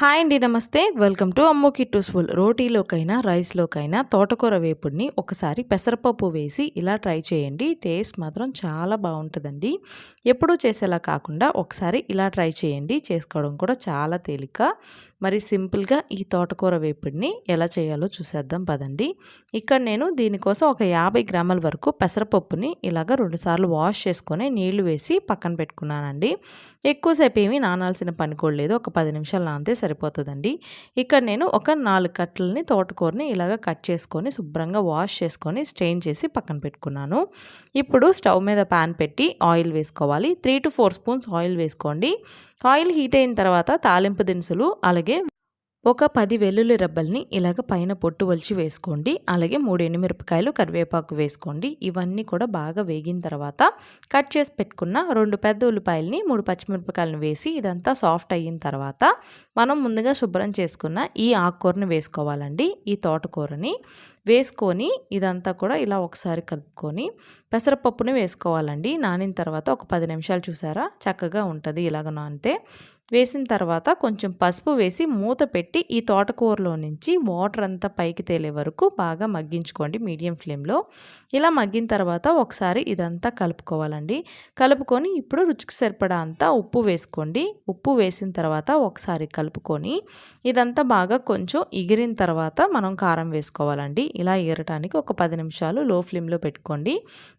Hi అండి, నమస్తే. Welcome to అమ్ము కిట్టూస్ఫుల్. రోటీలోకైనా రైస్లోకైనా తోటకూర వేపుడిని ఒకసారి పెసరపప్పు వేసి ఇలా ట్రై చేయండి. టేస్ట్ మాత్రం చాలా బాగుంటుందండి. ఎప్పుడూ చేసేలా కాకుండా ఒకసారి ఇలా ట్రై చేయండి. చేసుకోవడం కూడా చాలా తేలిక. మరి సింపుల్గా ఈ తోటకూర వేపుడిని ఎలా చేయాలో చూసేద్దాం పదండి. ఇక్కడ నేను దీనికోసం ఒక 50 గ్రాముల వరకు పెసరపప్పుని ఇలాగ 2 సార్లు వాష్ చేసుకొని నీళ్లు వేసి పక్కన పెట్టుకున్నానండి. ఎక్కువసేపు ఏమీ నానాల్సిన పని కూడా లేదు. ఒక 10 నిమిషాలు నానితే సరిపోతుందండి. ఇక్కడ నేను ఒక 4 కట్టలని తోటకూరని ఇలాగ కట్ చేసుకొని శుభ్రంగా వాష్ చేసుకొని స్ట్రెయిన్ చేసి పక్కన పెట్టుకున్నాను. ఇప్పుడు స్టవ్ మీద ప్యాన్ పెట్టి ఆయిల్ వేసుకోవాలి. 3 to 4 స్పూన్స్ ఆయిల్ వేసుకోండి. ఆయిల్ హీట్ అయిన తర్వాత తాలింపు దినుసులు, అలాగే ఒక 10 వెల్లుల్లి రెబ్బల్ని ఇలాగ పైన పొట్టు వలిచి వేసుకోండి. అలాగే 3 ఎండుమిరపకాయలు, కరివేపాకు వేసుకోండి. ఇవన్నీ కూడా బాగా వేగిన తర్వాత కట్ చేసి పెట్టుకున్న 2 పెద్ద ఉల్లిపాయలని, 3 పచ్చిమిరపకాయలను వేసి ఇదంతా సాఫ్ట్ అయిన తర్వాత మనం ముందుగా శుభ్రం చేసుకున్న ఈ ఆకుకూరని వేసుకోవాలండి. ఈ తోటకూరని వేసుకొని ఇదంతా కూడా ఇలా ఒకసారి కలుపుకొని పెసరపప్పుని వేసుకోవాలండి. నానిన తర్వాత ఒక 10 నిమిషాలు చూసారా చక్కగా ఉంటుంది ఇలాగ నానితే. వేసిన తర్వాత కొంచెం పసుపు వేసి మూత పెట్టి ఈ తోటకూరలో నుంచి వాటర్ అంతా పైకి తేలే వరకు బాగా మగ్గించుకోండి మీడియం ఫ్లేమ్లో. ఇలా మగ్గిన తర్వాత ఒకసారి ఇదంతా కలుపుకోవాలండి. కలుపుకొని ఇప్పుడు రుచికి సరిపడా అంతా ఉప్పు వేసుకోండి. ఉప్పు వేసిన తర్వాత ఒకసారి కలుపుకొని ఇదంతా బాగా కొంచెం ఎగిరిన తర్వాత మనం కారం వేసుకోవాలండి. ఇలా ఎగరటానికి ఒక 10 నిమిషాలు లో ఫ్లేమ్లో పెట్టుకోండి.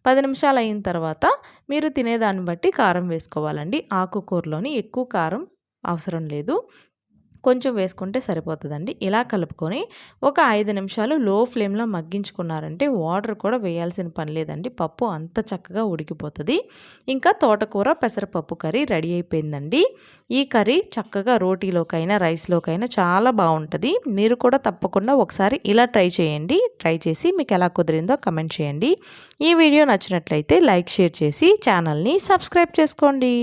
10 నిమిషాలు అయిన తర్వాత మీరు తినేదాన్ని బట్టి కారం వేసుకోవాలండి. ఆకుకూరలోని ఎక్కువ కారం అవసరం లేదు, కొంచెం వేసుకుంటే సరిపోతుందండి. ఇలా కలుపుకొని ఒక 5 నిమిషాలు లో ఫ్లేమ్లో మగ్గించుకున్నారంటే వాటర్ కూడా వేయాల్సిన పని లేదండి. పప్పు అంత చక్కగా ఉడికిపోతుంది. ఇంకా తోటకూర పెసరపప్పు కర్రీ రెడీ అయిపోయిందండి. ఈ కర్రీ చక్కగా రోటీలోకైనా రైస్లోకైనా చాలా బాగుంటుంది. మీరు కూడా తప్పకుండా ఒకసారి ఇలా ట్రై చేయండి. ట్రై చేసి మీకు ఎలా కుదిరిందో కమెంట్ చేయండి. ఈ వీడియో నచ్చినట్లయితే లైక్, షేర్ చేసి ఛానల్ని సబ్స్క్రైబ్ చేసుకోండి.